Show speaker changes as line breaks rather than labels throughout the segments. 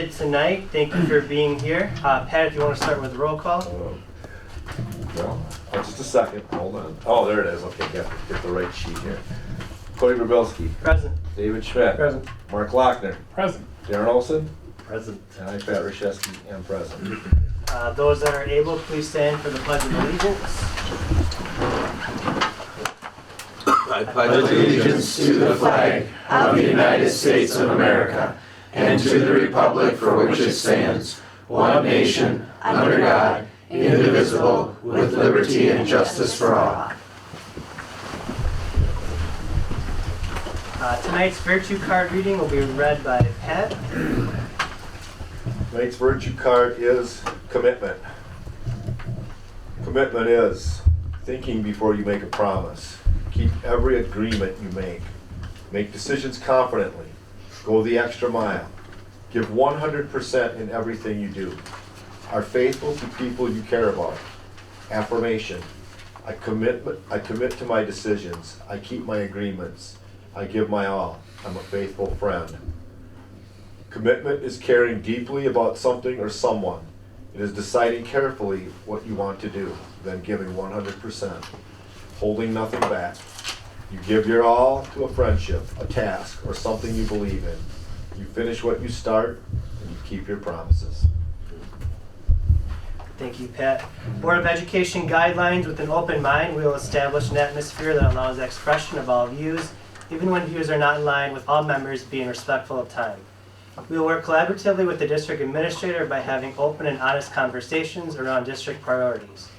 attended tonight. Thank you for being here. Pat, if you want to start with the roll call.
No, just a second. Hold on. Oh, there it is. Okay, get the right sheet here. Cody Brabelski.
Present.
David Schmidt.
Present.
Mark Lochner.
Present.
Darren Olson.
Present.
And I, Pat Rashevsky, am present.
Those that are able, please stand for the Pledge of Allegiance.
I pledge allegiance to the flag of the United States of America and to the republic for which it stands, one nation, under God, indivisible, with liberty and justice for all.
Tonight's virtue card reading will be read by Pat.
Tonight's virtue card is commitment. Commitment is thinking before you make a promise. Keep every agreement you make. Make decisions confidently. Go the extra mile. Give 100% in everything you do. Are faithful to people you care about. Affirmation. I commit to my decisions. I keep my agreements. I give my all. I'm a faithful friend. Commitment is caring deeply about something or someone. It is deciding carefully what you want to do, then giving 100%. Holding nothing back. You give your all to a friendship, a task, or something you believe in. You finish what you start, and you keep your promises.
Thank you, Pat. Board of Education guidelines. With an open mind, we will establish an atmosphere that allows expression of all views, even when views are not in line, with all members being respectful of time. We will work collaboratively with the district administrator by having open and honest conversations around district priorities.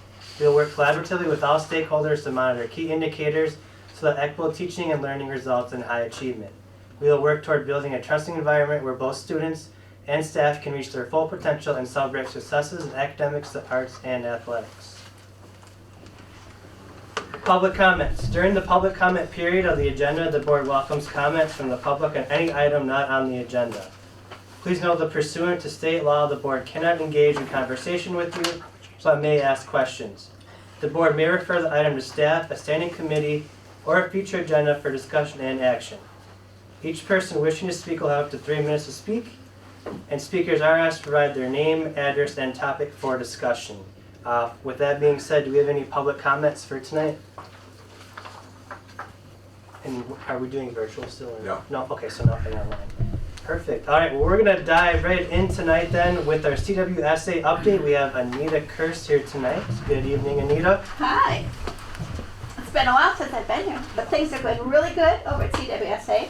We will work collaboratively with all stakeholders to monitor key indicators so that equitable teaching and learning results in high achievement. We will work toward building a trusting environment where both students and staff can reach their full potential and celebrate successes in academics, the arts, and athletics. Public comments. During the public comment period of the agenda, the board welcomes comments from the public on any item not on the agenda. Please note that pursuant to state law, the board cannot engage in conversation with you, so I may ask questions. The board may refer the item to staff, a standing committee, or a future agenda for discussion and action. Each person wishing to speak will have up to 3 minutes to speak, and speakers are asked to provide their name, address, and topic for discussion. With that being said, do we have any public comments for tonight? And are we doing virtual still? Or
No.
No? Okay, so nothing online. Perfect. All right, well, we're going to dive right in tonight then with our CWSA update. We have Anita Kirst here tonight. Good evening, Anita.
Hi. It's been a while since I've been here, but things are going really good over at CWSA.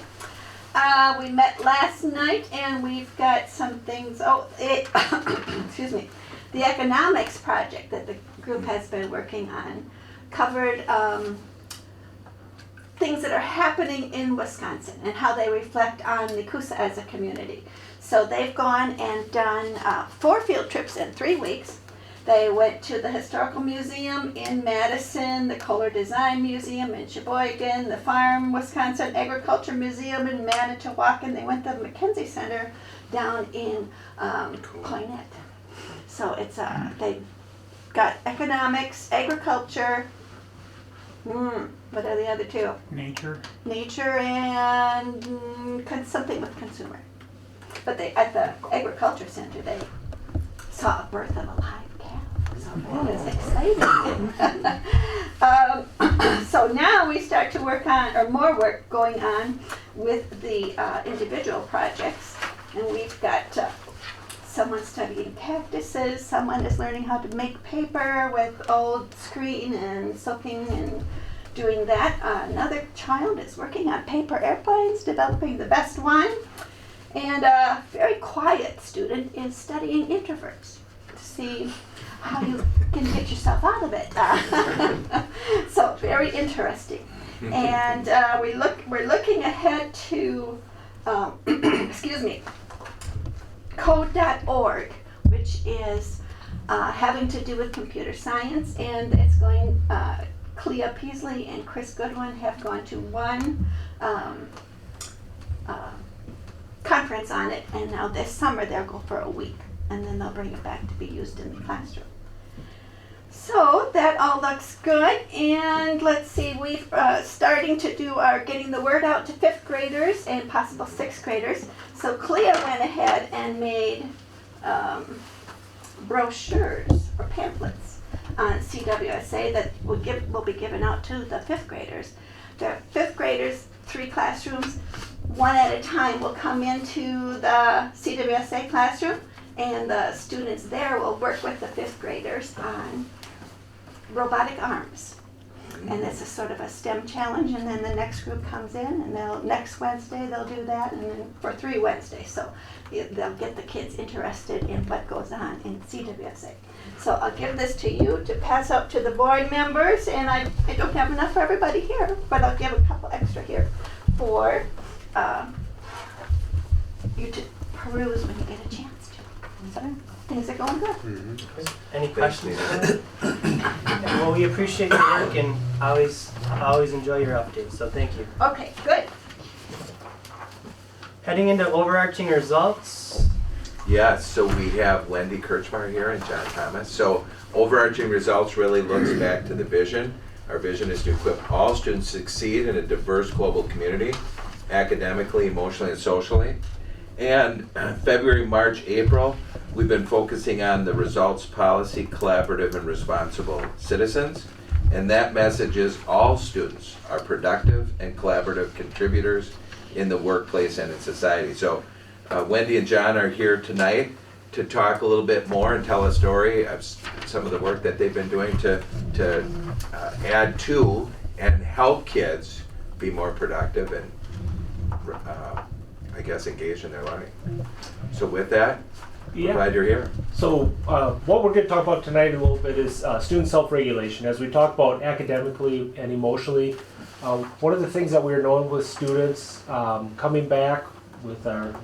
We met last night and we've got some things, excuse me, the economics project that the group has been working on covered things that are happening in Wisconsin and how they reflect on Nekoosa as a community. So they've gone and done 4 field trips in 3 weeks. They went to the Historical Museum in Madison, the Kohler Design Museum in Sheboygan, the Farm Wisconsin Agriculture Museum in Manitowoc, and they went to the McKenzie Center down in Coynet. So it's they've got economics, agriculture, what are the other 2?
Nature.
Nature and something with consumer. But they at the Agriculture Center, they saw a birth of a live calf. So that was exciting. So now we start to work on, or more work going on with the individual projects. And we've got someone studying cactuses, someone is learning how to make paper with old screen and soaking and doing that. Another child is working on paper airplanes, developing the best one. And a very quiet student is studying introverts to see how you can get yourself out of it. So very interesting. And we're looking ahead to, excuse me, code.org, which is having to do with computer science, and it's going, Clea Peasley and Chris Goodwin have gone to one conference on it, and now this summer they'll go for a week, and then they'll bring it back to be used in the classroom. So that all looks good, and let's see, we've starting to do our getting the word out to 5th graders and possible 6th graders. So Clea went ahead and made brochures or pamphlets on CWSA that will be given out to the 5th graders. The 5th graders, 3 classrooms, one at a time will come into the CWSA classroom, and the students there will work with the 5th graders on robotic arms. And this is sort of a STEM challenge, and then the next group comes in, and next Wednesday they'll do that, and then for 3 Wednesdays. So they'll get the kids interested in what goes on in CWSA. So I'll give this to you to pass out to the board members, and I don't have enough for everybody here, but I'll give a couple extra here for you to peruse when you get a chance to. So things are going good.
Any questions? Well, we appreciate your work and always enjoy your updates, so thank you.
Okay, good.
Heading into overarching results.
Yeah, so we have Wendy Kirchmar here and John Thomas. So overarching results really looks back to the vision. Our vision is to equip all students to succeed in a diverse global community, academically, emotionally, and socially. And February, March, April, we've been focusing on the results policy, collaborative and responsible citizens. And that message is all students are productive and collaborative contributors in the workplace and in society. So Wendy and John are here tonight to talk a little bit more and tell a story of some of the work that they've been doing to add to and help kids be more productive and I guess engaged in their learning. So with that, we're glad you're here.
So what we're going to talk about tonight a little bit is student self-regulation. As we talk about academically and emotionally, one of the things that we're knowing with students coming back with our,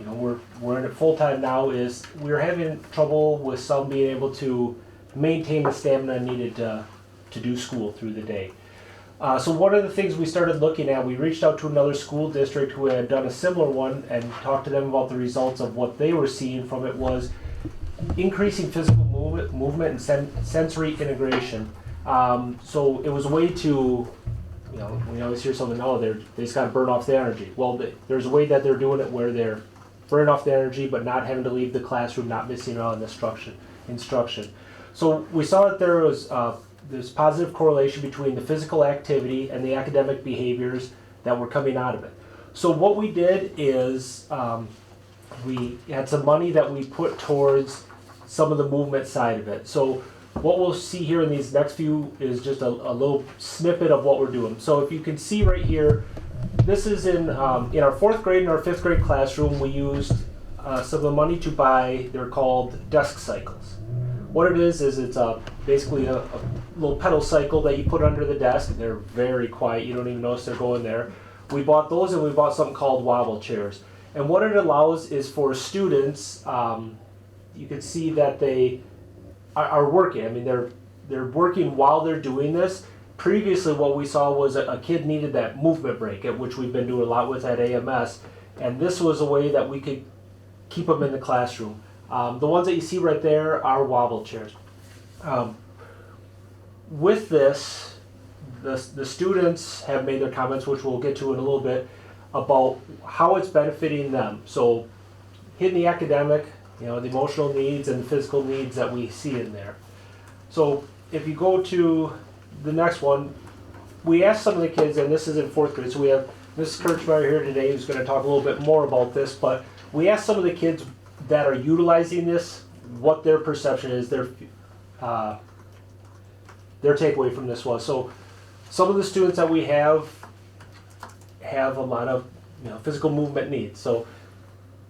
we're in it full time now, is we're having trouble with some being able to maintain the stamina needed to do school through the day. So one of the things we started looking at, we reached out to another school district who had done a similar one and talked to them about the results of what they were seeing from it was increasing physical movement and sensory integration. So it was a way to, we always hear something, they just got to burn off the energy. Well, there's a way that they're doing it where they're burning off the energy but not having to leave the classroom, not missing out on instruction. So we saw that there was this positive correlation between the physical activity and the academic behaviors that were coming out of it. So what we did is we had some money that we put towards some of the movement side of it. So what we'll see here in these next few is just a little snippet of what we're doing. So if you can see right here, this is in our 4th grade and our 5th grade classroom, we used some of the money to buy, they're called desk cycles. What it is it's basically a little pedal cycle that you put under the desk. They're very quiet, you don't even notice they're going there. We bought those, and we bought something called Wobble Chairs. And what it allows is for students, you can see that they are working. I mean, they're working while they're doing this. Previously, what we saw was a kid needed that movement break, which we've been doing a lot with at AMS. And this was a way that we could keep them in the classroom. The ones that you see right there are Wobble Chairs. With this, the students have made their comments, which we'll get to in a little bit, about how it's benefiting them. So hitting the academic, the emotional needs and the physical needs that we see in there. So if you go to the next one, we asked some of the kids, and this is in 4th grade, so we have Mrs. Kirchmeier here today who's going to talk a little bit more about this, but we asked some of the kids that are utilizing this, what their perception is, their takeaway from this was. So some of the students that we have a lot of physical movement needs. So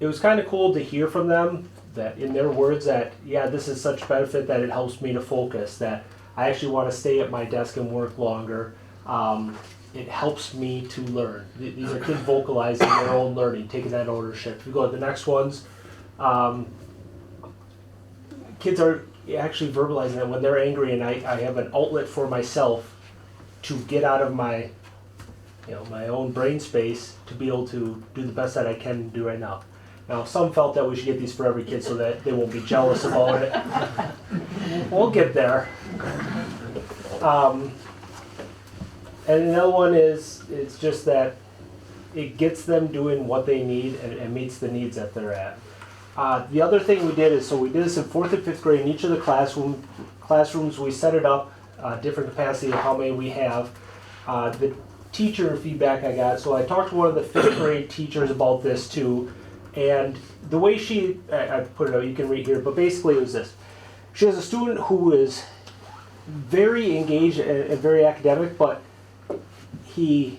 it was kind of cool to hear from them that in their words that, this is such benefit that it helps me to focus, that I actually want to stay at my desk and work longer. It helps me to learn. These are kids vocalizing their own learning, taking that ownership. If you go to the next ones, kids are actually verbalizing that when they're angry and I have an outlet for myself to get out of my my own brain space to be able to do the best that I can do right now. Now, some felt that we should get these for every kid so that they won't be jealous about it. We'll get there. And another one is just that it gets them doing what they need and meets the needs that they're at. The other thing we did is, so we did this in 4th and 5th grade in each of the classrooms. We set it up, different capacity of how many we have. The teacher feedback I got, so I talked to one of the 5th grade teachers about this too, and the way I put it out, you can read here, but basically it was this. She has a student who is very engaged and very academic, but he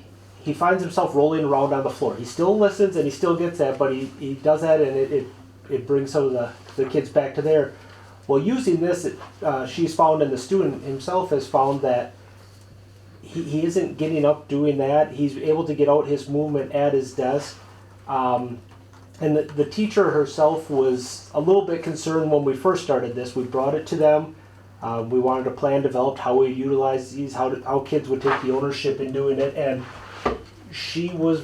finds himself rolling around on the floor. He still listens and he still gets that, but he does that, and it brings some of the kids back to there. Well, using this, she's found, and the student himself has found that he isn't getting up doing that. He's able to get out his movement at his desk. And the teacher herself was a little bit concerned when we first started this. We brought it to them. We wanted a plan developed, how we utilize these, how kids would take the ownership in doing it. And she was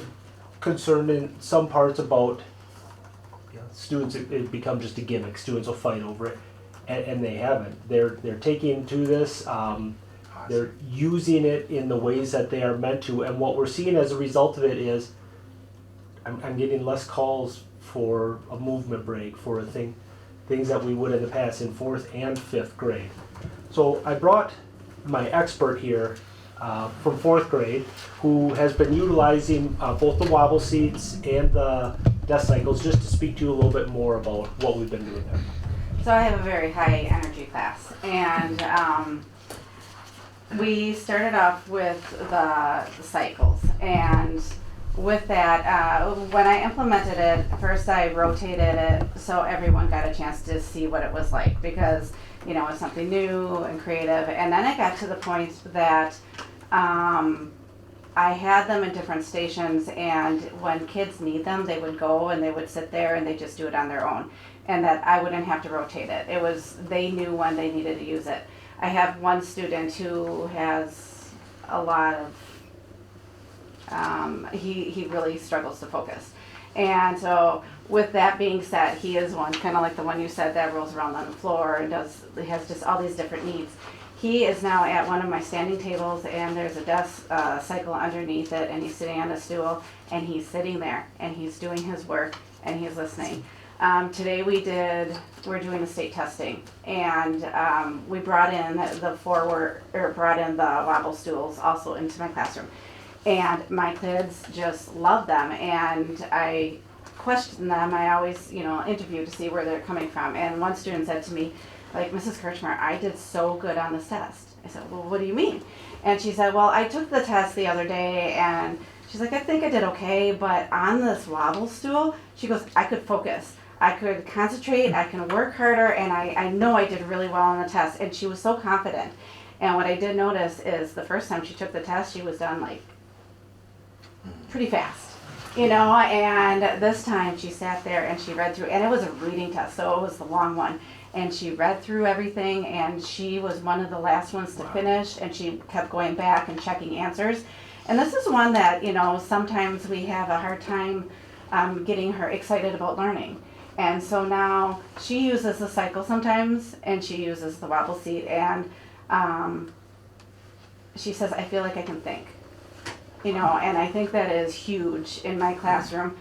concerned in some parts about students, it become just a gimmick. Students will fight over it, and they haven't. They're taking to this. They're using it in the ways that they are meant to, and what we're seeing as a result of it is I'm getting less calls for a movement break, for things that we would in the past in 4th and 5th grade. So I brought my expert here from 4th grade, who has been utilizing both the wobble seats and the desk cycles, just to speak to you a little bit more about what we've been doing there.
So I have a very high energy class, and we started off with the cycles, and with that, when I implemented it, first I rotated it so everyone got a chance to see what it was like, because it's something new and creative. And then it got to the point that I had them in different stations, and when kids need them, they would go and they would sit there and they just do it on their own, and that I wouldn't have to rotate it. It was, they knew when they needed to use it. I have one student who has a lot of, he really struggles to focus. And so with that being said, he is one, kind of like the one you said, that rolls around on the floor and has just all these different needs. He is now at one of my standing tables, and there's a desk cycle underneath it, and he's sitting on a stool, and he's sitting there, and he's doing his work, and he's listening. Today we're doing the state testing, and we brought in the wobble stools also into my classroom. And my kids just love them, and I question them. I always, interview to see where they're coming from. And one student said to me, like, Mrs. Kirchmer, I did so good on this test. I said, well, what do you mean? And she said, well, I took the test the other day, and she's like, I think I did okay, but on this wobble stool, she goes, I could focus. I could concentrate, I can work harder, and I know I did really well on the test. And she was so confident. And what I did notice is the first time she took the test, she was done like pretty fast, and this time she sat there and she read through, and it was a reading test, so it was the long one, and she read through everything, and she was one of the last ones to finish, and she kept going back and checking answers. And this is one that, sometimes we have a hard time getting her excited about learning. And so now she uses the cycle sometimes, and she uses the wobble seat, and she says, I feel like I can think. And I think that is huge in my classroom.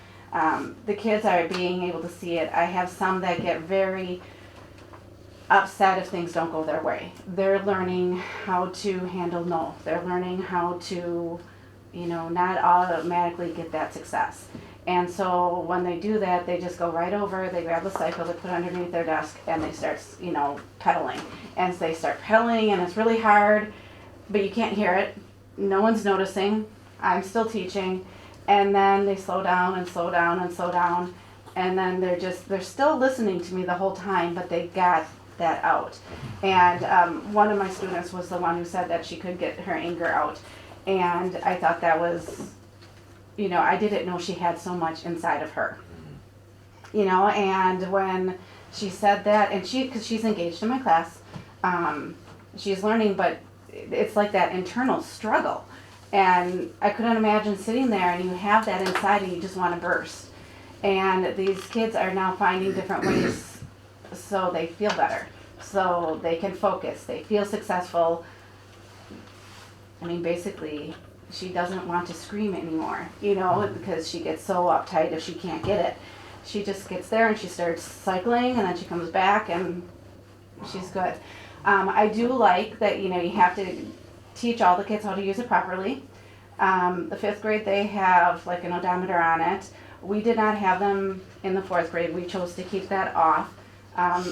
The kids are being able to see it. I have some that get very upset if things don't go their way. They're learning how to handle no. They're learning how to, not automatically get that success. And so when they do that, they just go right over, they grab the cycle, they put it underneath their desk, and they start, pedaling. And so they start pedaling, and it's really hard, but you can't hear it. No one's noticing. I'm still teaching, and then they slow down and slow down and slow down, and then they're still listening to me the whole time, but they got that out. And one of my students was the one who said that she could get her anger out, and I thought that was, I didn't know she had so much inside of her, and when she said that, and because she's engaged in my class, she's learning, but it's like that internal struggle. And I couldn't imagine sitting there and you have that inside and you just want to burst. And these kids are now finding different ways so they feel better, so they can focus, they feel successful. I mean, basically, she doesn't want to scream anymore, you know, because she gets so uptight if she can't get it. She just gets there and she starts cycling, and then she comes back and she's good. I do like that, you know, you have to teach all the kids how to use it properly. The 5th grade, they have like an odometer on it. We did not have them in the 4th grade. We chose to keep that off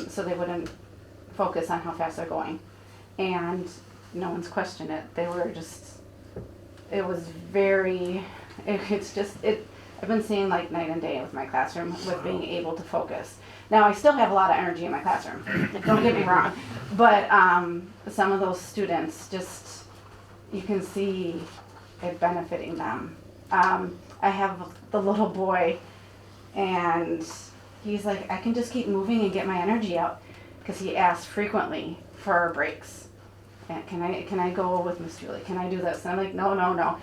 so they wouldn't focus on how fast they're going. And no one's questioned it. They were just, it was very, it's just, I've been seeing like night and day with my classroom with being able to focus. Now, I still have a lot of energy in my classroom, don't get me wrong, but some of those students just, you can see it benefiting them. I have the little boy, and he's like, I can just keep moving and get my energy out, because he asks frequently for breaks. And can I go with Miss Julie? Can I do this? And I'm like, no, no, no.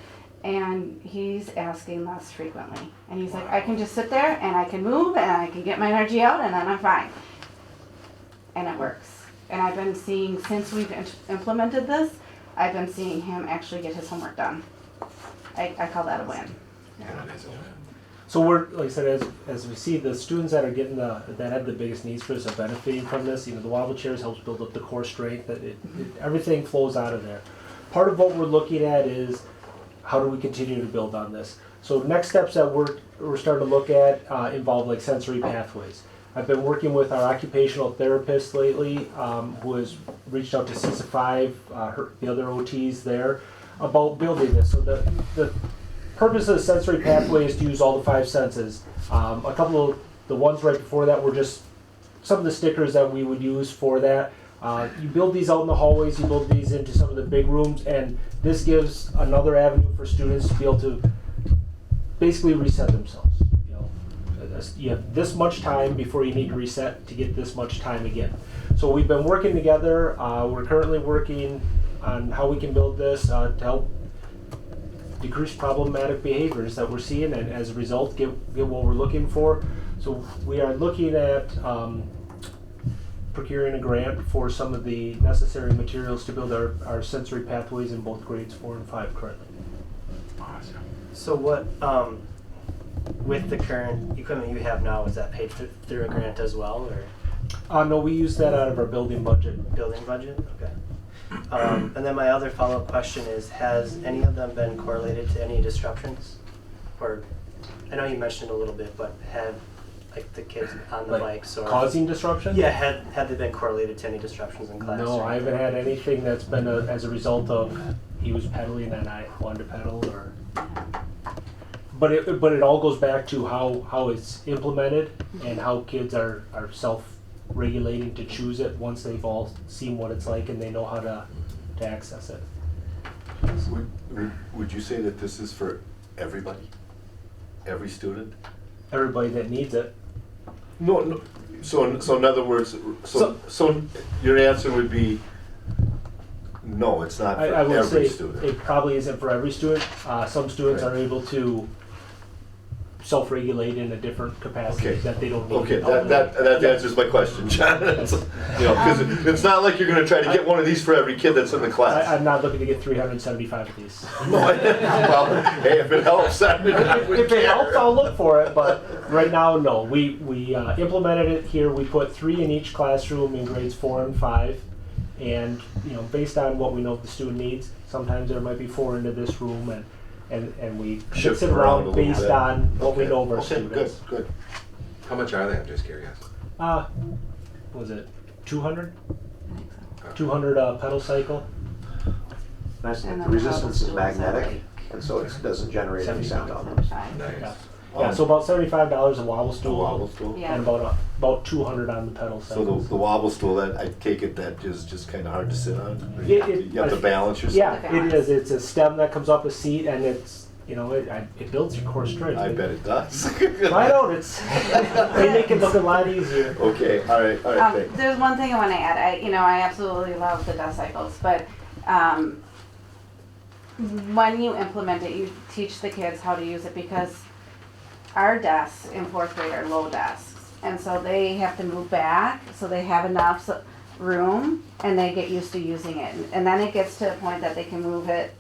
And he's asking less frequently. And he's like, I can just sit there and I can move and I can get my energy out and then I'm fine. And it works. And I've been seeing, since we've implemented this, I've been seeing him actually get his homework done. I call that a win.
So we're, like I said, as we see, the students that are getting that have the biggest needs for this are benefiting from this. You know, the Wobble Chairs helps build up the core strength. Everything flows out of there. Part of what we're looking at is how do we continue to build on this. So next steps that we're starting to look at involve like sensory pathways. I've been working with our occupational therapist lately, who has reached out to CC5, the other OTs there, about building this. So the purpose of the sensory pathway is to use all the 5 senses. A couple of the ones right before that were just some of the stickers that we would use for that. You build these out in the hallways, you build these into some of the big rooms, and this gives another avenue for students to be able to basically reset themselves. You have this much time before you need to reset to get this much time again. So we've been working together. We're currently working on how we can build this to help decrease problematic behaviors that we're seeing, and as a result get what we're looking for. So we are looking at procuring a grant for some of the necessary materials to build our sensory pathways in both grades 4 and 5 currently.
Awesome.
So what, with the current equipment you have now, is that paid through a grant as well, or
No, we use that out of our building budget.
building budget? Okay. And then my other follow-up question is, has any of them been correlated to any disruptions? Or, I know you mentioned a little bit, but have like the kids on the
Like
bikes or
causing disruption?
yeah, had they been correlated to any disruptions in class?
No,
or
I haven't had anything that's been as a result of he was pedaling and I wanted to pedal, or. But it all goes back to how it's implemented and how kids are self-regulating to choose it once they've all seen what it's like and they know how to access it.
Would you say that this is for everybody? Every student?
Everybody that needs it.
No. So in other words, so your answer would be no. It's not for
I would say
every student.
it probably isn't for every student. Some students
Right.
are able to self-regulate in a different capacity
Okay.
that they don't need.
Okay, that answers my question, John. Because it's not like you're going to try to get one of these for every kid that's in the class.
I'm not looking to get 375 of these.
No, well, hey, if it helps, I would
If it
care.
helps, I'll look for it, but right now, no. We implemented it here. We put 3 in each classroom in grades 4 and 5. And, based on what we know the student needs, sometimes there might be 4 into this room, and we
Shift
mix it
around a
around
little
based
bit.
on what we
Okay.
know of our
Okay,
students.
Good.
How much are they? I'm just curious.
What was it 200?
I think so.
200 pedal cycle?
Nice.
And
The
then
resistance is
the pedal stools are
magnetic, and so it doesn't generate any sound on them.
Like,
Nice.
Yeah, so about $75 a wobble
The
stool,
wobble stool?
Yeah.
and about 200 on the pedal
So
cycles.
the wobble stool, that I take it that is just kind of hard to sit on?
It-
You have to balance yourself?
Yeah, it is. It's a stem that comes up a seat, and it's it builds your core strength.
I bet it does.
I don't. They make it look a lot easier.
Okay, all right, thanks.
There's one thing I want to add. I absolutely love the desk cycles, but when you implement it, you teach the kids how to use it, because our desks in 4th grade are low desks, and so they have to move back so they have enough room, and they get used to using it, and then it gets to a point that they can move it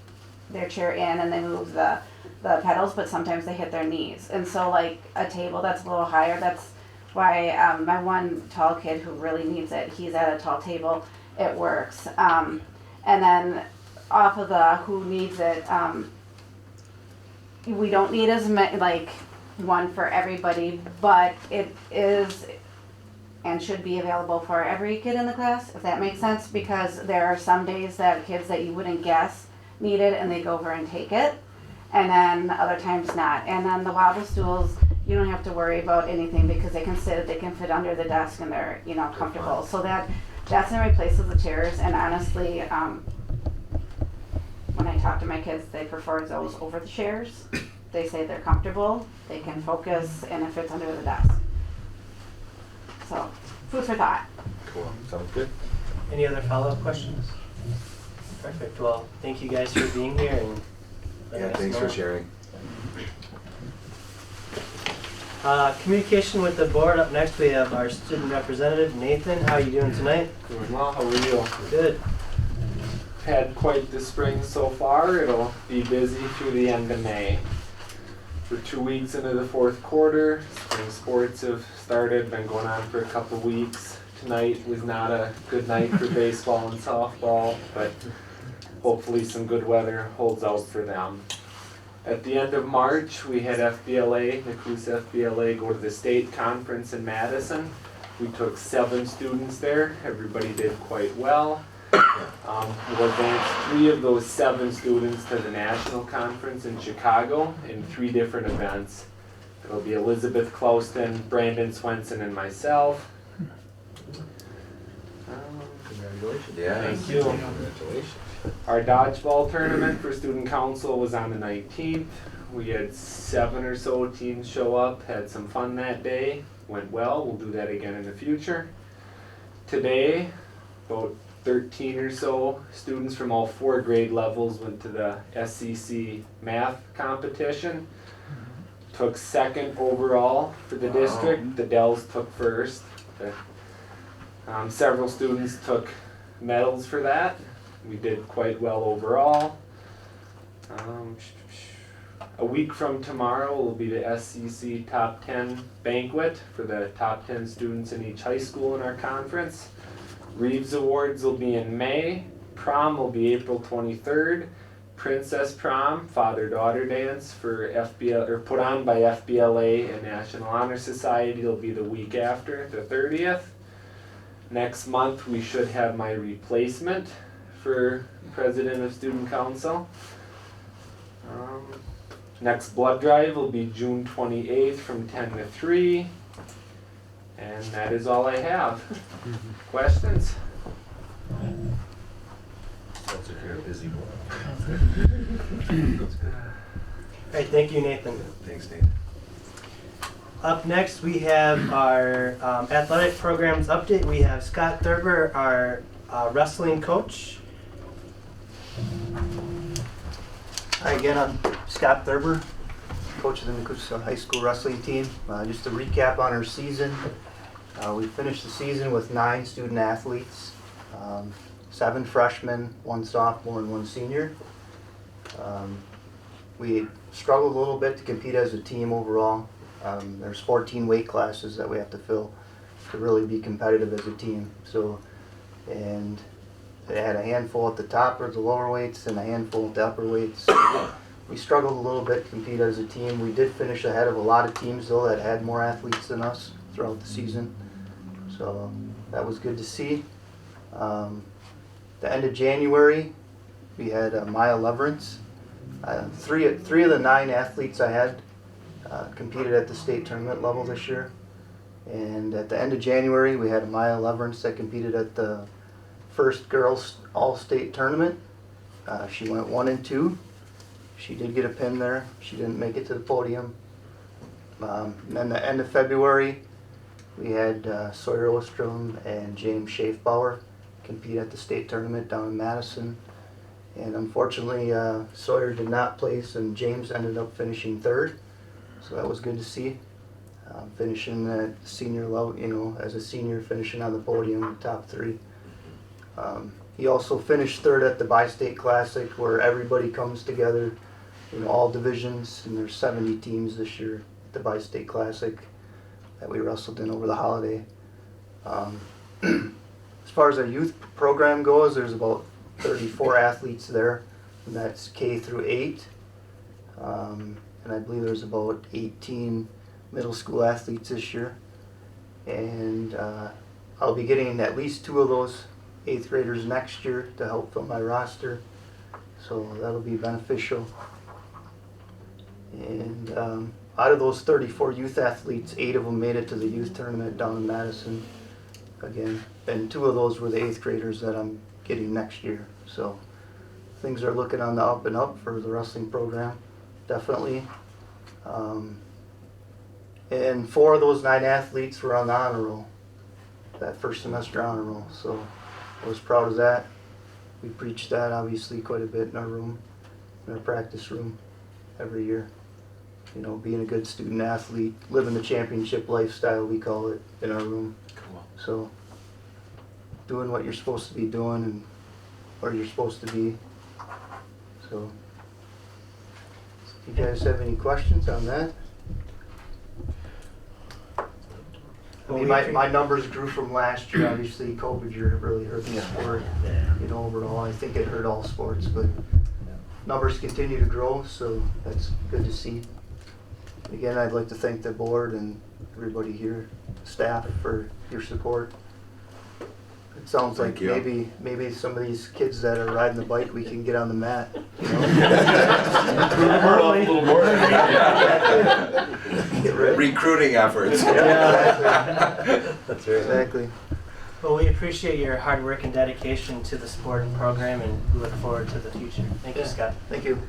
their chair in and they move the pedals, but sometimes they hit their knees. And so like a table that's a little higher, that's why my one tall kid who really needs it, he's at a tall table, it works. And then off of the who needs it, we don't need as many, like one for everybody, but it is and should be available for every kid in the class, if that makes sense, because there are some days that kids that you wouldn't guess need it and they go over and take it, and then other times not. And then the wobble stools, you don't have to worry about anything because they can fit under the desk and they're, you know, comfortable. So that's in replace of the chairs. And honestly, when I talk to my kids, they prefer those over the chairs. They say they're comfortable, they can focus, and it fits under the desk. So, food for thought.
Cool, sounds good.
Any other follow-up questions? Perfect. Well, thank you guys for being here and letting us
Thanks
know.
for sharing.
Communication with the board. Up next, we have our student representative, Nathan. How are you doing tonight?
Doing well, how are you?
Good.
Had quite the spring so far. It'll be busy through the end of May. We're 2 weeks into the fourth quarter. Spring sports have started, been going on for a couple weeks. Tonight was not a good night for baseball and softball, but hopefully some good weather holds out for them. At the end of March, we had FBLA, Nekoosa FBLA, go to the state conference in Madison. We took 7 students there. Everybody did quite well. We'll advance 3 of those 7 students to the national conference in Chicago in 3 different events. It'll be Elizabeth Clouston, Brandon Swenson, and myself.
Congratulations.
Yeah.
Thank you.
Congratulations.
Our dodgeball tournament for student council was on the 19th. We had 7 or so teams show up, had some fun that day, went well. We'll do that again in the future. Today, about 13 or so students from all 4 grade levels went to the Scc Math Competition. Took 2nd overall for the district. The Dells took 1st. Several students took medals for that. We did quite well overall. A week from tomorrow will be the SCC Top 10 banquet for the top 10 students in each high school in our conference. Reeves Awards will be in May. Prom will be April 23rd. Princess Prom, father-daughter dance for FBL, or put on by FBLA and National Honor Society, will be the week after, the 30th. Next month we should have my replacement for President of Student Council. Next blood drive will be June 28th from 10 to 3. And that is all I have. Questions?
Sounds like you're a busy boy.
All right. Thank you, Nathan.
Thanks, Nathan.
Up next, we have our athletic programs update. We have Scott Thurber, our wrestling coach.
Hi again, I'm Scott Thurber, coach of the Nekoosa High School wrestling team. Just to recap on our season, we finished the season with 9 student athletes, 7 freshmen, 1 sophomore, and 1 senior. We struggled a little bit to compete as a team overall. There's 14 weight classes that we have to fill to really be competitive as a team. And they had a handful at the top or the lower weights and a handful at the upper weights. We struggled a little bit to compete as a team. We did finish ahead of a lot of teams though that had more athletes than us throughout the season. So that was good to see. The end of January, we had Maya Leverance. 3 of the 9 athletes I had competed at the state tournament level this year. And at the end of January, we had Maya Leverance that competed at the first girls all-state tournament. She went 1 and 2. She did get a pin there. She didn't make it to the podium. And then the end of February, we had Sawyer Ostrom and James Schaefbauer compete at the state tournament down in Madison. And unfortunately, Sawyer did not place, and James ended up finishing 3rd. So that was good to see. Finishing at senior level, as a senior, finishing on the podium, top 3. He also finished third at the Bi-State Classic, where everybody comes together in all divisions, and there's 70 teams this year at the Bi-State Classic that we wrestled in over the holiday. As far as our youth program goes, there's about 34 athletes there, and that's K through 8. And I believe there's about 18 middle school athletes this year. And I'll be getting at least 2 of those 8th graders next year to help fill my roster. So that'll be beneficial. And out of those 34 youth athletes, 8 of them made it to the youth tournament down in Madison again. And 2 of those were the 8th graders that I'm getting next year. So things are looking on the up and up for the wrestling program, definitely. And 4 of those 9 athletes were on the honor roll, that first semester honor roll. So I was proud of that. We preach that obviously quite a bit in our room, in our practice room every year. You know, being a good student athlete, living the championship lifestyle, we call it in our room.
Cool.
So doing what you're supposed to be doing and where you're supposed to be. So you guys have any questions on that? I mean, my numbers grew from last year. Obviously, COVID year really hurt the sport. You know, overall, I think it hurt all sports, but numbers continue to grow, so that's good to see. Again, I'd like to thank the board and everybody here, staff, for your support. It sounds like maybe some of these kids that are riding the bike, we can get on the mat. You know? Get ready.
Recruiting efforts.
Yeah,
That's right.
exactly.
Well, we appreciate your hard work and dedication to the sport and program, and we look forward to the future. Thank you, Scott.
Thank you.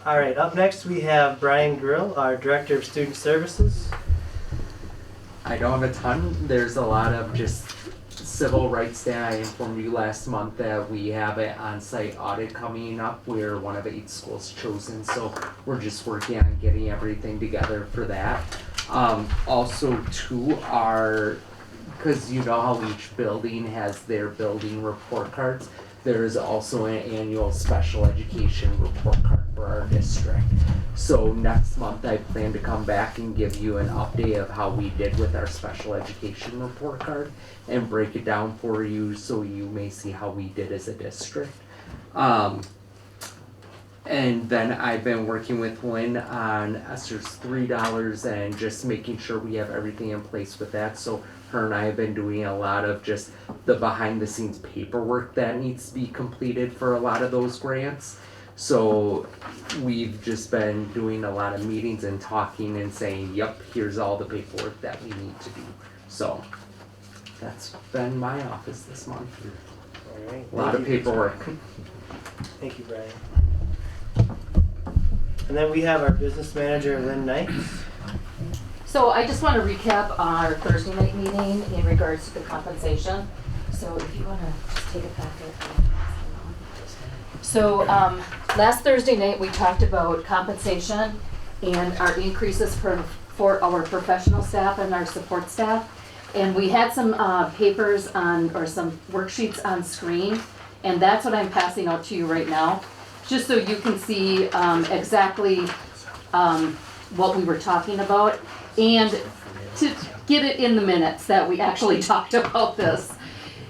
All right, up next we have Brian Grill, our Director of Student Services.
I don't have a ton. There's a lot of just civil rights day. I informed you last month that we have an on-site audit coming up. We're one of 8 schools chosen, so we're just working on getting everything together for that. Also, too, because you know how each building has their building report cards, there is also an annual special education report card for our district. So next month I plan to come back and give you an update of how we did with our special education report card and break it down for you so you may see how we did as a district. And then I've been working with Lynn on Esther's $3 and just making sure we have everything in place with that. So her and I have been doing a lot of just the behind the scenes paperwork that needs to be completed for a lot of those grants. So we've just been doing a lot of meetings and talking and saying, yep, here's all the paperwork that we need to do. So that's been my office this month.
All right.
A lot of paperwork.
Thank you, Brian. And then we have our business manager, Lynn Knight.
So I just want to recap our Thursday night meeting in regards to the compensation. So if you want to just take a packet. So last Thursday night we talked about compensation and our increases for our professional staff and our support staff. And we had some papers on, or some worksheets on screen, and that's what I'm passing out to you right now, just so you can see exactly what we were talking about, and to get it in the minutes that we actually talked about this.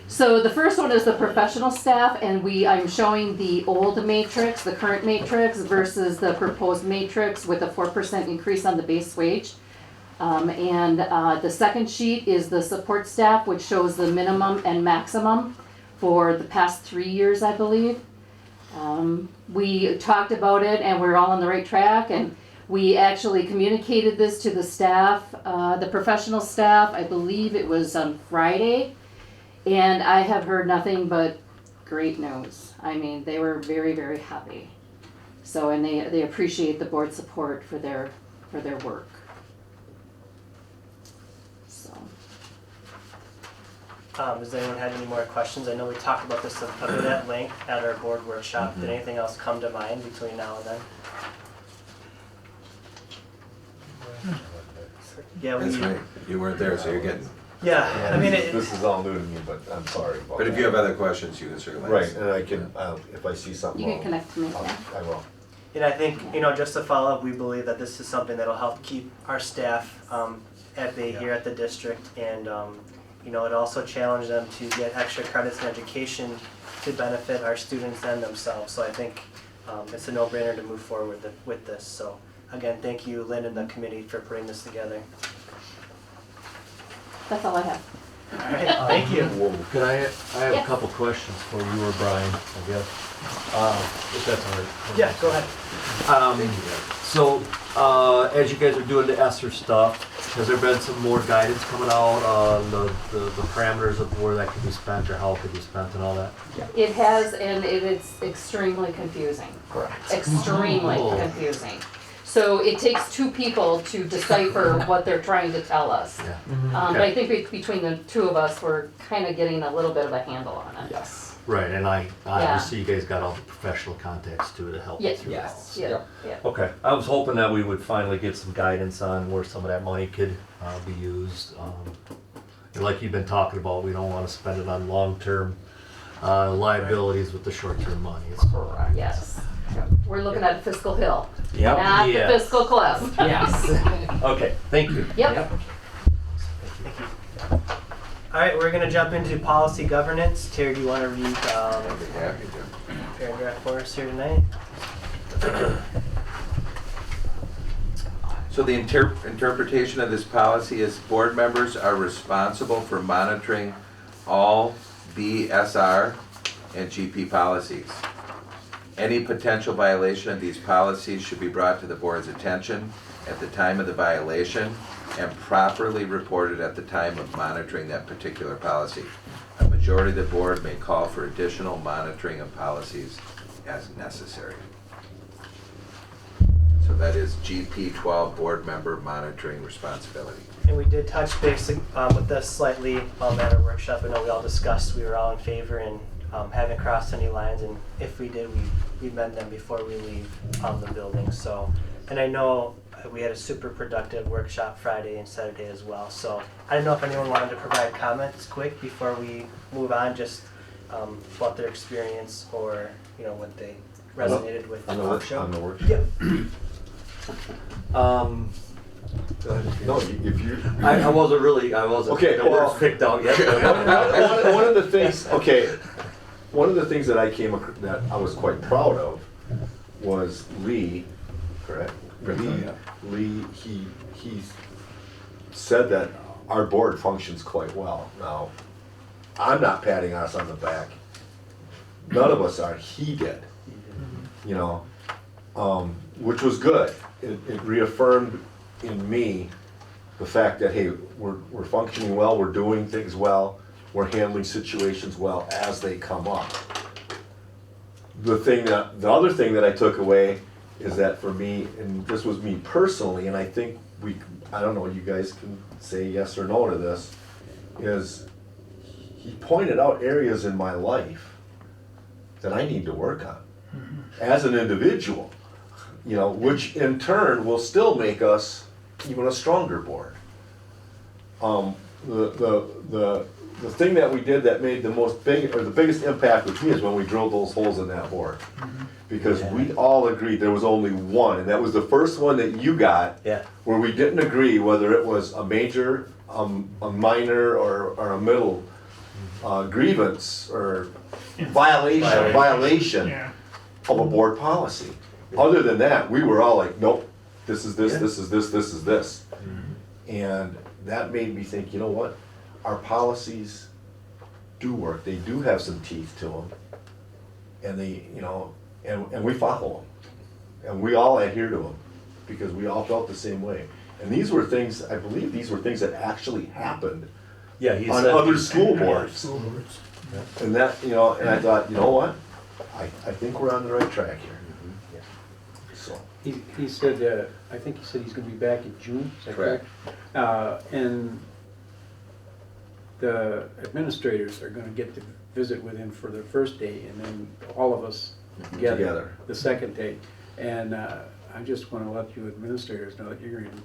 So the first one is the professional staff, and I'm showing the old matrix, the current matrix, versus the proposed matrix with a 4% increase on the base wage. And the second sheet is the support staff, which shows the minimum and maximum for the past 3 years, I believe. We talked about it and we're all on the right track, and we actually communicated this to the staff, the professional staff, I believe it was on Friday, and I have heard nothing but great news. I mean, they were very, very happy. So, and they appreciate the board support for their work. So.
Does anyone have any more questions? I know we talked about this a bit at length at our board workshop. Did anything else come to mind between now and then? Yeah,
That's right. You weren't there, so you're getting
Yeah, I mean,
This is all new to me, but I'm sorry about
But if
that.
you have other questions, you can certainly.
Right, and I can, if I see something
You can
wrong,
connect to me, yeah.
I will.
And I think, just to follow up, we believe that this is something that'll help keep our staff at bay here at the district, and it also challenge them to get extra credits in education to benefit our students and themselves. So I think it's a no-brainer to move forward with this. So again, thank you, Lynn, and the committee for putting this together.
That's all I have.
All right, thank you.
Can I have
Yeah.
a couple questions for you or Brian, I guess, if that's all right.
Yeah, go ahead.
So, as you guys are doing the ESSER stuff, has there been some more guidance coming out on the parameters of where that could be spent or how it could be spent and all that?
It has, and it is extremely confusing.
Correct.
Extremely
Oh.
confusing. So it takes two people to decipher what they're trying to tell us.
Yeah.
But I think between the two of us, we're kind of getting a little bit of a handle on it.
Yes.
Right, and I obviously you guys got all the professional contacts too to help you
Yes.
through that.
Yes.
Yeah, yeah.
Okay, I was hoping that we would finally get some guidance on where some of that money could be used. And like you've been talking about, we don't want to spend it on long-term liabilities with the short-term money.
Correct.
Yes. We're looking at a fiscal hill,
Yep.
not the
Yes.
fiscal cliff.
Yes.
Okay, thank you.
Yep.
All right, we're gonna jump into policy governance. Terry, do you want to read
I'd be happy to.
paragraph for us here tonight?
So the interpretation of this policy is board members are responsible for monitoring all BSR and GP policies. Any potential violation of these policies should be brought to the board's attention at the time of the violation and properly reported at the time of monitoring that particular policy. A majority of the board may call for additional monitoring of policies as necessary. So that is GP 12 board member monitoring responsibility.
And we did touch base with this slightly at our workshop. I know we all discussed, we were all in favor and haven't crossed any lines, and if we did, we'd mend them before we leave the building. So, and I know we had a super productive workshop Friday and Saturday as well. So I don't know if anyone wanted to provide comments quick before we move on, just about their experience or what they resonated with the workshop.
On the workshop?
Yep.
No, if you.
I wasn't
Okay,
the
well-
words picked out yet.
One of the things, one of the things that that I was quite proud of was Lee, correct? Lee, he said that our board functions quite well. Now, I'm not patting us on the back. None of us are. He did. Which was good. It reaffirmed in me the fact that, hey, we're functioning well, we're doing things well, we're handling situations well as they come up. The other thing that I took away is that for me, and this was me personally, and I think I don't know, you guys can say yes or no to this, is he pointed out areas in my life that I need to work on as an individual, which in turn will still make us even a stronger board. The thing that we did that made the biggest impact with me is when we drilled those holes in that board. Because we all agreed there was only one, and that was the first one that you got, where we didn't agree whether it was a major, a minor, or a middle grievance or violation of a board policy. Other than that, we were all like, nope, this is this, this is this, this is this. And that made me think, you know what? Our policies do work. They do have some teeth to them. And they, and we follow them. And we all adhere to them because we all felt the same way. And these were things, I believe these were things that actually happened on other school boards. And that, and I thought, you know what? I think we're on the right track here. So.
He said, I think he said he's gonna be back in June, is that correct? And the administrators are gonna get to visit with him for the first day, and then all of us together the second day. And I just wanna let you administrators know that you're gonna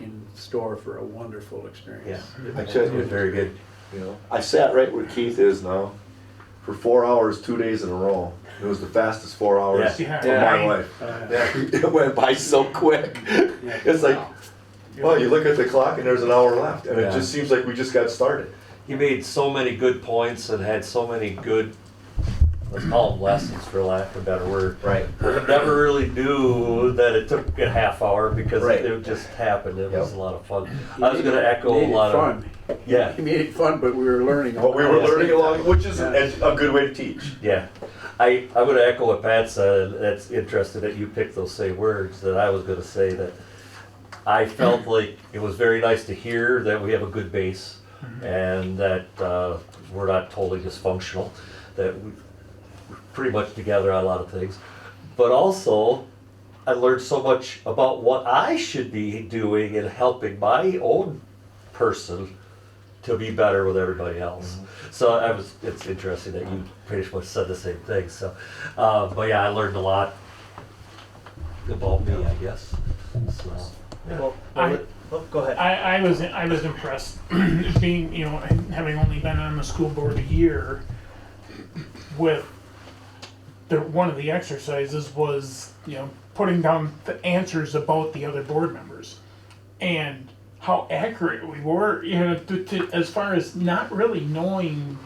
in store for a wonderful experience.
I tell
It
you,
was very good.
you know, I sat right where Keith is now for 4 hours, 2 days in a row. It was the fastest 4 hours
Yeah.
of
Yeah.
my life. It went by so quick. It's like, well, you look at the clock and there's an hour left, and it
Yeah.
just seems like we just got started.
He made so many good points and had so many good, let's call them lessons for lack of a better word.
Right.
I never really knew that it took a half hour because
Right.
it just happened. It was a lot of fun.
He
I was going to echo a
made it
lot of.
fun.
Yeah.
He made it fun, but we were learning.
But we were
Yeah.
learning along, which is
Yeah.
a good way to teach.
Yeah. I'm going to echo what Pat said. That's interesting that you picked those same words that I was going to say, that I felt like it was very nice to hear that we have a good base and that we're not totally dysfunctional, that we're pretty much together on a lot of things. But also, I learned so much about what I should be doing and helping my own person to be better with everybody else. So it's interesting that you pretty much said the same thing. So, but yeah, I learned a lot about me, I guess. So, yeah.
Go ahead.
I was impressed being, having only been on the school board a year with one of the exercises was, putting down the answers about the other board members and how accurate we were, as far as not really knowing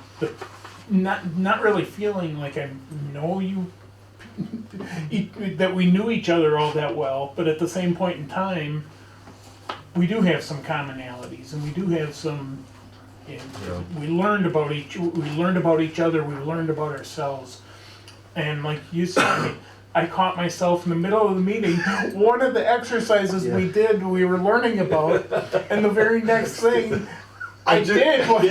not really feeling like I know you, that we knew each other all that well, but at the same point in time, we do have some commonalities, and we do have some. We learned about each other. We learned about ourselves, and like you said, I caught myself in the middle of the meeting. One of the exercises we did, we were learning about, and the very next thing I did what we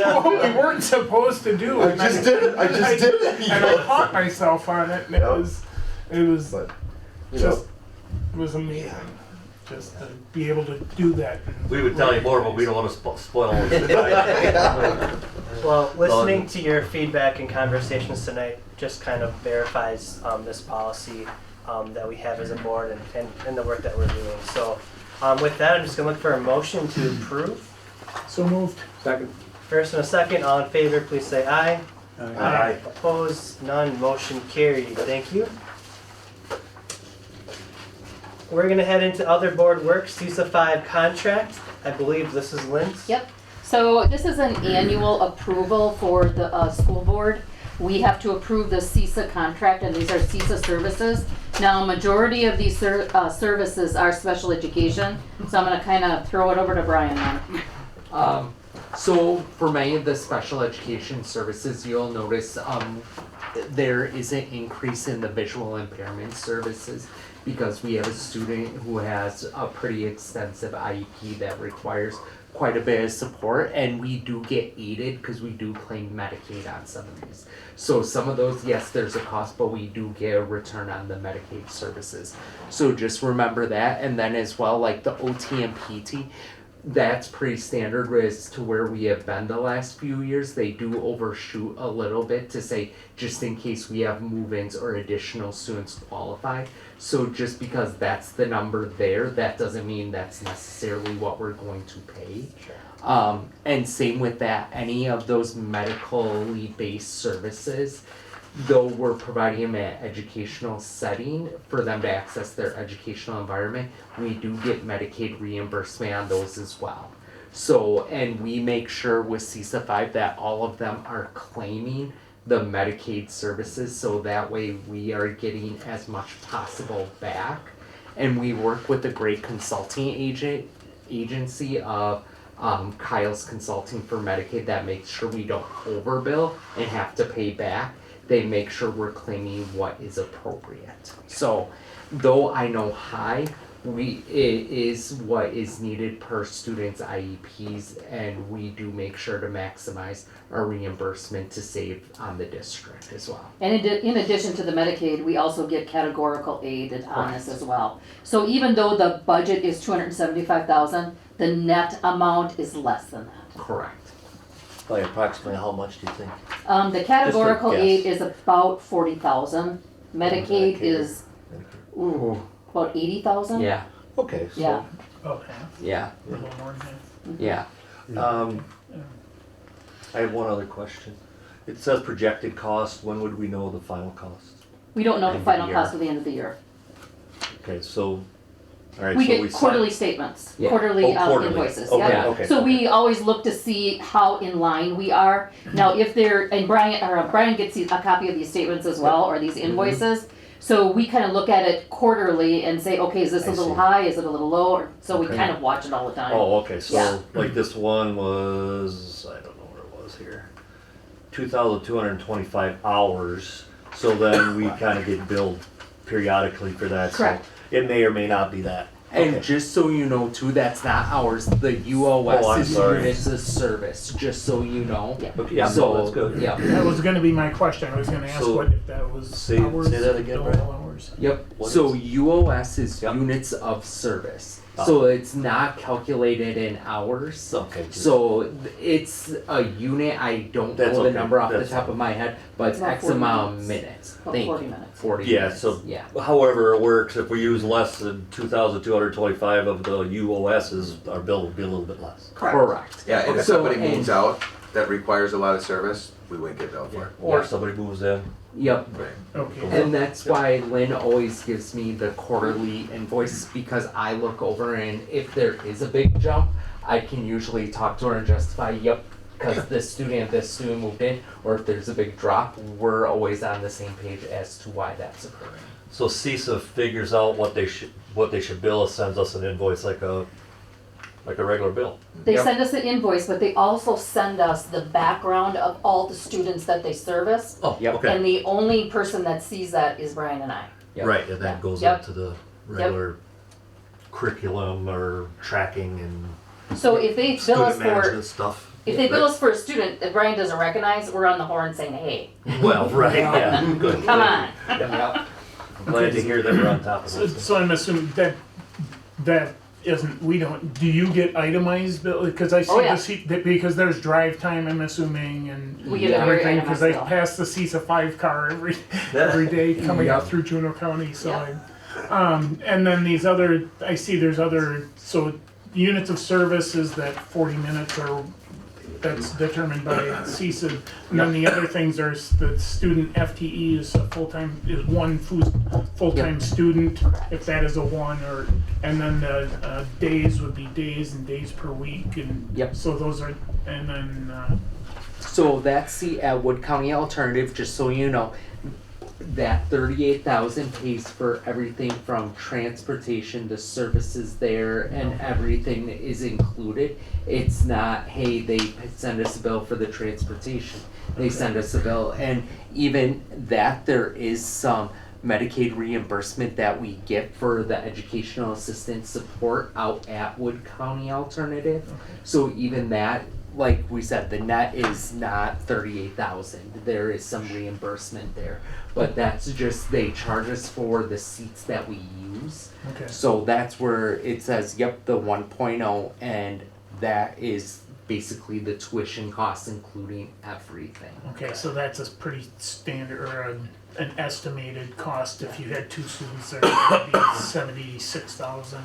weren't supposed to do.
I just did it.
And I caught myself on it, and it was amazing. Just to be able to do that.
We would tell you more, but we don't want to spoil it.
Well, listening to your feedback and conversations tonight just kind of verifies this policy that we have as a board and the work that we're doing. So with that, I'm just going to look for a motion to approve.
So moved.
Second.
First and a second, all in favor, please say aye.
Aye.
Opposed, none, motion carried. Thank you. We're going to head into other board work, CISA 5 contract. I believe this is Lynn's.
Yep. So this is an annual approval for the school board. We have to approve the CISA contract, and these are CISA services. Now, majority of these services are special education, so I'm going to kind of throw it over to Brian then.
So for many of the special education services, you'll notice there is an increase in the visual impairment services because we have a student who has a pretty extensive IEP that requires quite a bit of support, and we do get aided because we do claim Medicaid on some of these. So some of those, yes, there's a cost, but we do get a return on the Medicaid services. So just remember that, and then as well, like the OT and PT, that's pretty standard as to where we have been the last few years. They do overshoot a little bit to say, just in case we have move-ins or additional students qualify. So just because that's the number there, that doesn't mean that's necessarily what we're going to pay. And same with that, any of those medically based services, though we're providing them an educational setting for them to access their educational environment, we do get Medicaid reimbursement on those as well. So, and we make sure with CISA 5 that all of them are claiming the Medicaid services, so that way we are getting as much possible back. And we work with a great consulting agency of Kyle's Consulting for Medicaid that makes sure we don't overbill and have to pay back. They make sure we're claiming what is appropriate. So, though I know high, it is what is needed per student's IEPs, and we do make sure to maximize our reimbursement to save on the district as well.
And in addition to the Medicaid, we also get categorical aid on this as well. So even though the budget is $275,000, the net amount is less than that.
Correct.
Like approximately how much do you think?
The categorical
guess.
aid is about $40,000. Medicaid is
Ooh.
about $80,000.
Yeah.
Okay, so.
Yeah.
About half,
Yeah,
a little more than half.
yeah.
I have one other question. It says projected cost, when would we know the final cost?
We don't know the
End of the
final
year.
cost at the end of the year.
Okay, so, alright,
We
so
get
we
quarterly
sign-
statements,
Yeah.
quarterly
Oh, quarterly.
invoices,
Okay,
yeah.
okay,
So
okay.
we always look to see how in line we are. Now, if they're, and Brian gets a copy of these statements as well, or these invoices. So we kind of look at it quarterly and say, okay, is this a
I
little
see.
high, is it a little low? Or so we
Okay.
kind of watch it all the time.
Oh, okay, so
Yeah.
like this one was, I don't know where it was here, 2,225 hours. So then we kind of get billed periodically for that.
Correct.
So it may or may not be that.
And
Okay.
just so you know too, that's not ours. The UOS
Oh, I'm
is
sorry.
units of service, just so you know.
Yeah.
Okay, yeah,
So,
no, that's good.
Yeah.
That was gonna be my question, I was gonna ask
So,
what if that was
say
hours,
that again,
billable
Brad.
hours.
Yep.
What
So
is-
UOS is
Yep.
units of service.
Ah.
So it's not calculated in hours.
Okay. good.
So it's a unit. I don't
That's
know the
okay.
number off the
That's
top of my head, but it's
About
X
40
amount of
minutes.
minutes.
About
Thank
40
you.
minutes.
40
Yeah,
minutes.
so
Yeah.
however it works, if we use less than 2,225 of the UOSs, our bill will be a little bit less.
Correct.
Yeah, and if
So,
somebody
and-
moves out that requires a lot of service, we wouldn't get billed for it.
Or
Yeah.
somebody moves in.
Yep.
Right.
Okay.
And that's why Lynn always gives me the quarterly invoice, because I look over and if there is a big jump, I can usually talk to her and justify, yep, because this student moved in, or if there's a big drop, we're always on the same page as to why that's occurring.
So CISA figures out what they should bill us, sends us an invoice like a regular bill.
They
Yep.
send us an invoice, but they also send us the background of all the students that they service.
Oh,
Yep.
okay.
And the only person that sees that is Brian and I.
Yep.
Right, and
Yeah.
that goes
Yep.
into the regular curriculum or tracking and
So if they bill us
student
for,
management stuff.
if they bill us for a student that Brian doesn't recognize, we're on the horn saying, hey,
Well, right, yeah, good.
come on.
Yep.
I'm glad to hear that we're on top of
So,
this.
so I'm assuming that isn't, we don't, do you get itemized bill? Because I see
Oh, yeah.
because there's drive time, I'm assuming, and
We get a very
everything, because
itemized
I
bill.
pass the CISA 5 car every day coming
Yep.
out through Juneau County, so
Yep.
and then these other, I see there's other, so units of service is that 40 minutes or that's determined by CISA. And then the other things are the student FTE is a full-time, is one full-time student, if that is a one, or, and then the days would be days and days per week, and
Yep.
so those are, and then,
So that's the Wood County alternative, just so you know. That 38,000 pays for everything from transportation, the services there, and everything is included. It's not, hey, they send us a bill for the transportation. They send us a bill, and even that, there is some Medicaid reimbursement that we get for the educational assistance support out at Wood County Alternative. So even that, like we said, the net is not 38,000. There is some reimbursement there, but that's just they charge us for the seats that we use.
okay.
So that's where it says, yep, the 1.0, and that is basically the tuition costs, including everything.
Okay, so that's a pretty standard, or an estimated cost if you had 2 students there, it would be 76,000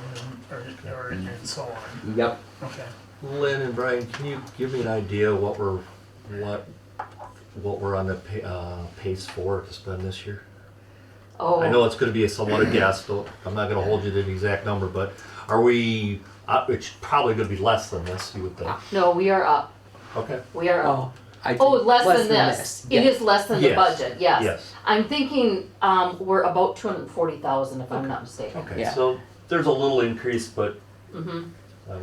or and so on.
Yep.
Okay.
Lynn and Brian, can you give me an idea what we're on the pace for to spend this year?
Oh.
I know it's gonna be a somewhat a guess, so I'm not gonna hold you to the exact number, but are we, it's probably gonna be less than this, you would think.
No, we are up.
Okay.
We are up.
Oh,
Less than this. It is less than the
Yes.
budget, yes.
Yes.
I'm thinking, we're about 240,000 if I'm not mistaken.
Okay,
Yeah.
so there's a little increase, but
Mm-hmm.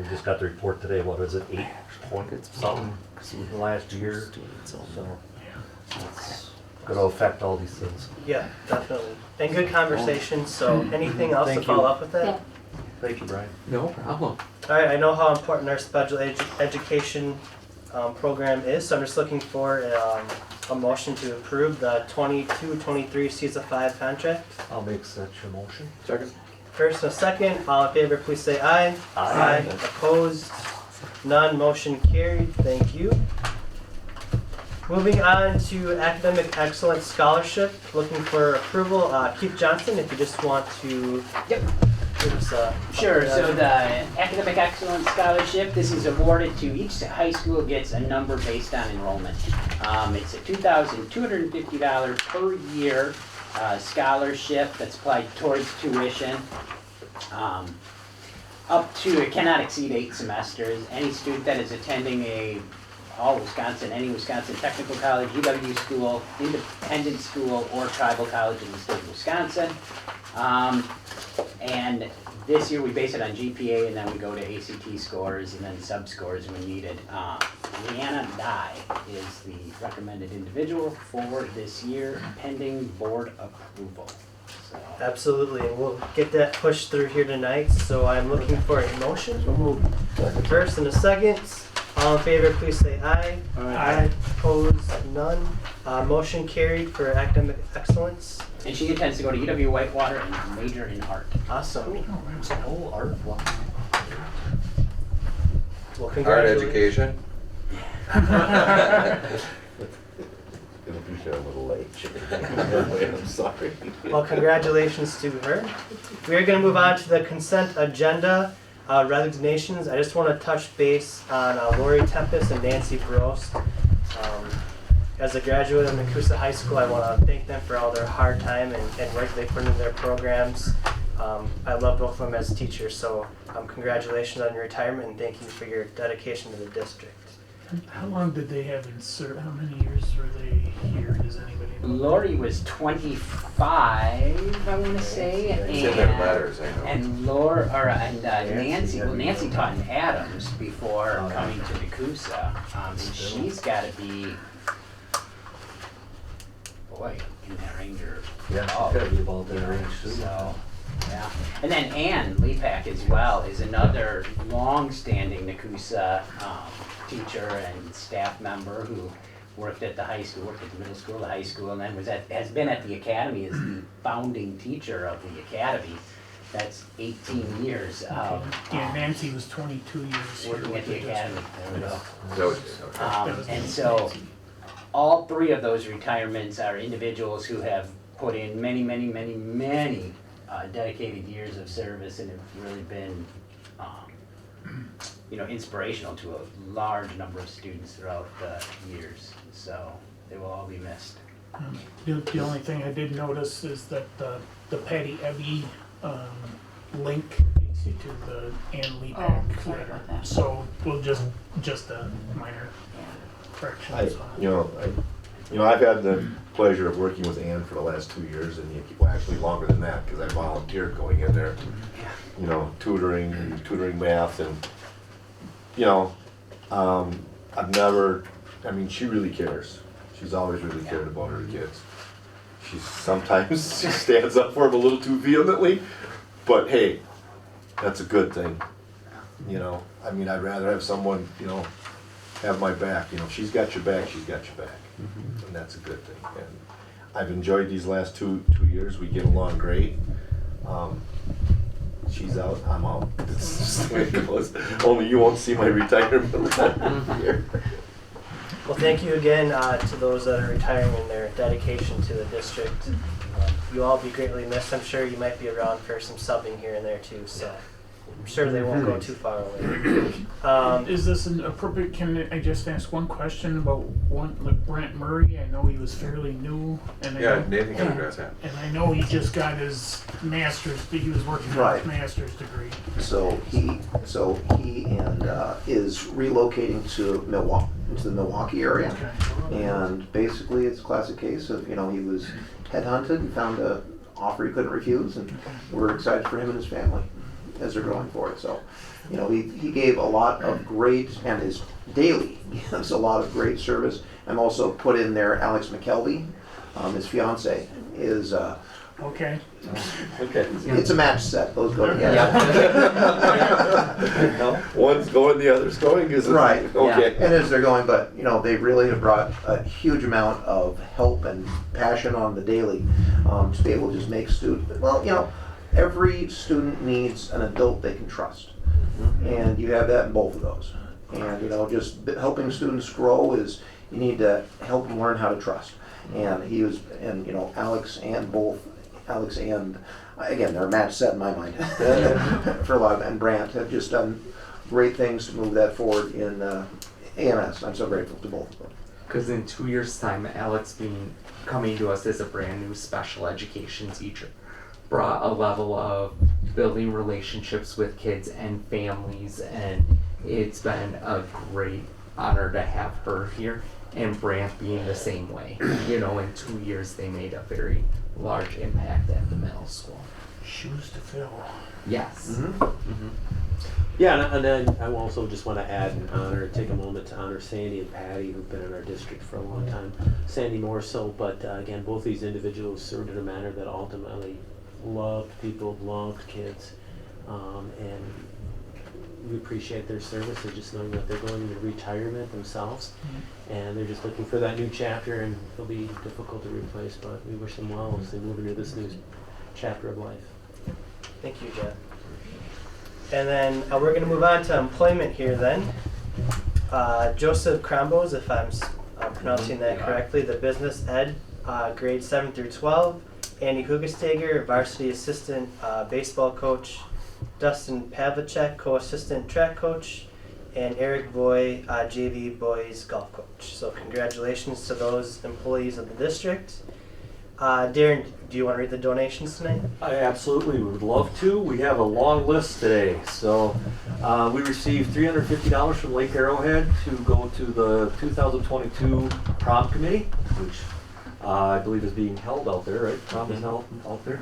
we just got the report today, what is it, 8 point something last year? So it's gonna affect all these things.
Yeah, definitely. And good conversation, so anything else to
Thank
follow
you.
up with that?
Yeah.
Thank you, Brian.
No problem.
Alright, I know how important our special education program is, so I'm just looking for a motion to approve the 22-23 CISA 5 contract.
I'll make such a motion.
Second.
First and a second, all in favor, please say aye.
Aye.
Opposed? None, motion carried, thank you. Moving on to Academic Excellence Scholarship, looking for approval. Keith Johnson, if you just want to give us a...
Sure, so the Academic Excellence Scholarship, this is awarded to each high school gets a number based on enrollment. It's a $2,250 per year scholarship that's applied towards tuition. Up to, it cannot exceed 8 semesters. Any student that is attending any Wisconsin technical college, UW school, independent school, or tribal college in the state of Wisconsin. And this year we base it on GPA, and then we go to ACT scores and then sub-scores when needed. Leanna Dye is the recommended individual for this year, pending board approval. So.
Absolutely, and we'll get that pushed through here tonight, so I'm looking for a motion. First and a second. All in favor, please say aye. Aye. Opposed, none. Motion carried for academic excellence.
And she intends to go to UW Whitewater and major in art.
Awesome.
Oh, art. Wow.
Well,
Art
congratulations.
education.
It'll be here a little late. I'm sorry.
Well, congratulations to her. We are going to move on to the consent agenda. Resignations. I just want to touch base on Lori Tempest and Nancy Brost. As a graduate of Nekoosa High School, I want to thank them for all their hard time and work they put into their programs. I love both of them as teachers, so congratulations on your retirement and thank you for your dedication to the district.
How long did they have in service? How many years were they here? Does anybody know?
Lori was 25, I want to say,
It's in their letters, I know.
and Nancy. Well, Nancy taught in Adams before coming to Nekoosa, and she's got to be, boy, in that Ranger.
Yeah, she's gotta be about that range too.
So, yeah. And then Ann Lepak as well is another long-standing Nekoosa teacher and staff member who worked at the high school, worked at the middle school, the high school, and then has been at the academy as the founding teacher of the academy. That's 18 years of
Yeah, Nancy was 22 years here
working
with
at the academy. There we go.
That was
And so
Nancy.
all 3 of those retirements are individuals who have put in many dedicated years of service and have really been inspirational to a large number of students throughout the years. So they will all be missed.
The only thing I did notice is that the Patty Ebby link takes you to the Ann Lee
Oh, sorry about that.
So we'll just a minor correction.
I've had the pleasure of working with Ann for the last 2 years, and actually longer than that, because I volunteered going in there, tutoring math, and she really cares. She's always really cared about her kids. Sometimes she stands up for them a little too vehemently, but hey, that's a good thing. I'd rather have someone, have my back. She's got your back, she's got your back. And that's a good thing. And I've enjoyed these last two years. We get along great. She's out, I'm out. It's just the way it goes. Only you won't see my retirement here.
Well, thank you again to those that are retiring and their dedication to the district. You all be greatly missed. I'm sure you might be around for some subbing here and there too, so I'm sure they won't go too far away.
Is this an appropriate, can I just ask one question about Brent Murray? I know he was fairly new. And
Nathan can address that.
And I know he just got his master's, but he was working on his master's degree.
So he is relocating to Milwaukee, into the Milwaukee area.
Okay.
And basically it's a classic case of, he was headhunted and found an offer he couldn't refuse, and we're excited for him and his family as they're going for it. So, he gave a lot of great, and his daily gives a lot of great service. And also put in there Alex McKelvey, his fiance, is
Okay.
it's a match set. Those go together.
One's going, the other's going, is it?
Right.
Okay.
And as they're going, but they really have brought a huge amount of help and passion on the daily to be able to just make students. Well, every student needs an adult they can trust, and you have that in both of those. And just helping students grow is you need to help them learn how to trust. And Alex and both Alex and, again, they're a match set in my mind for a lot of, and Brant have just done great things to move that forward in AMS. I'm so grateful to both of them.
Because in 2 years' time, Alex coming to us as a brand new special education teacher brought a level of building relationships with kids and families, and it's been a great honor to have her here, and Brant being the same way. You know, in 2 years they made a very large impact at the middle school.
Shoes to fill.
Yes.
Yeah, and then I also just want to add and take a moment to honor Sandy and Patty, who've been in our district for a long time. Sandy more so, but again, both these individuals served in a manner that ultimately loved people, loved kids, and we appreciate their service and just knowing that they're going into retirement themselves, and they're just looking for that new chapter, and it'll be difficult to replace, but we wish them well as they move into this new chapter of life.
Thank you, Jeff. And then we're going to move on to employment here then. Joseph Krambos, if I'm pronouncing that correctly, the business ed, grades 7 through 12. Andy Hugestager, varsity assistant baseball coach. Dustin Pavlicek, co-assistant track coach. And Eric Boy, JV boys golf coach. So congratulations to those employees of the district. Darren, do you want to read the donations tonight?
I absolutely would love to. We have a long list today. So we received $350 from Lake Arrowhead to go to the 2022 prom committee, which I believe is being held out there, right? Prom is held out there.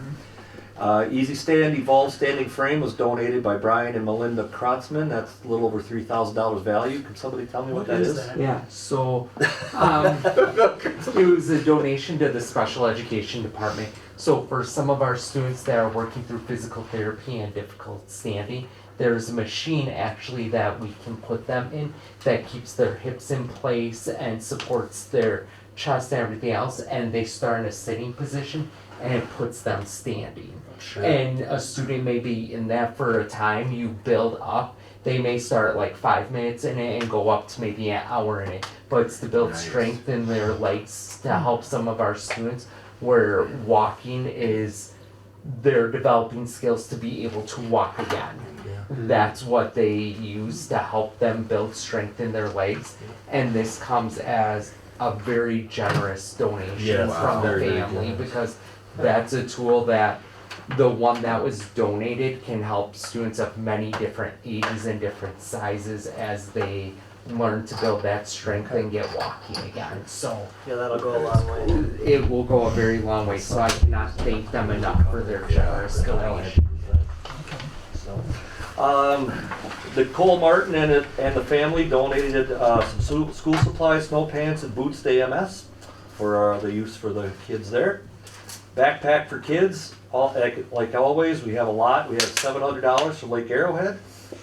Easy Stand Evolved Standing Frame was donated by Brian and Melinda Krotzman. That's a little over $3,000 value. Can somebody tell me what that is?
Yeah, so it was a donation to the special education department. So for some of our students that are working through physical therapy and difficult standing, there's a machine actually that we can put them in that keeps their hips in place and supports their chest and everything else, and they start in a sitting position and it puts them standing.
Sure.
And a student may be in that for a time, you build up. They may start like 5 minutes in it and go up to maybe an hour in it. But it's to build strength in their legs to help some of our students where walking is, they're developing skills to be able to walk again. That's what they use to help them build strength in their legs. And this comes as a very generous donation from the family, because that's a tool that the one that was donated can help students of many different ages and different sizes as they learn to build that strength and get walking again. So
yeah, that'll go a long way.
It will go a very long way, so I cannot thank them enough for their generous donation.
Nicole Martin and the family donated some school supplies, snow pants, and boots to AMS for the use for the kids there. Backpack for kids, like always, we have a lot. We have $700 from Lake Arrowhead,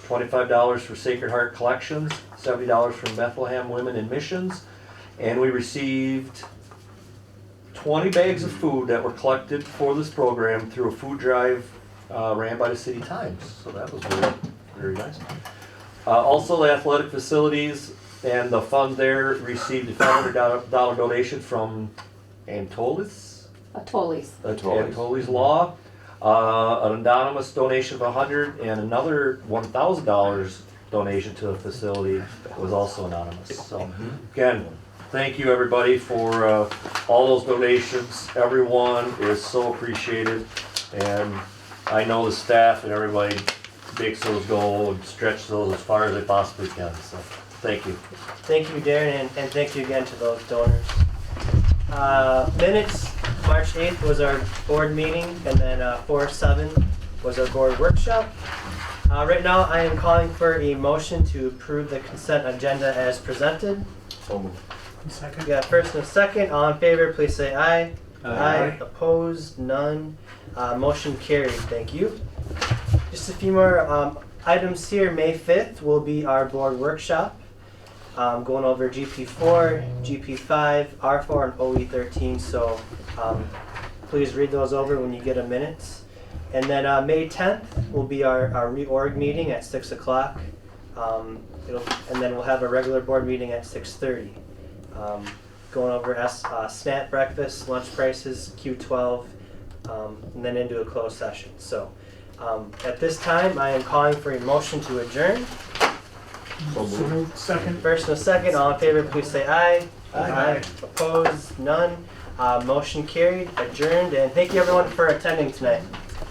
$25 for Sacred Heart Collections, $70 from Bethlehem Women in Missions, and we received 20 bags of food that were collected for this program through a food drive ran by the City Times. So that was very, very nice. Also, the athletic facilities and the fund there received a $500 donation from Antolis Law, an anonymous donation of $100, and another $1,000 donation to the facility was also anonymous. So again, thank you everybody for all those donations. Everyone is so appreciated, and I know the staff and everybody makes those go and stretch those as far as they possibly can. So thank you.
Thank you, Darren, and thank you again to those donors. Minutes, March 8th was our board meeting, and then 4/7 was our board workshop. Right now, I am calling for a motion to approve the consent agenda as presented.
So moved.
Second. We got first and a second. All in favor, please say aye. Aye. Opposed? None. Motion carried. Thank you. Just a few more items here. May 5th will be our board workshop. Going over GP4, GP5, R4, and OE13. So please read those over when you get a minute. And then May 10th will be our reorg meeting at 6 o'clock. And then we'll have a regular board meeting at 6:30. Going over SNAP breakfast, lunch prices, Q12, and then into a closed session. So at this time, I am calling for a motion to adjourn.
So moved.
Second.
First and a second, all in favor, please say aye. Aye. Opposed? None. Motion carried, adjourned, and thank you everyone for attending tonight.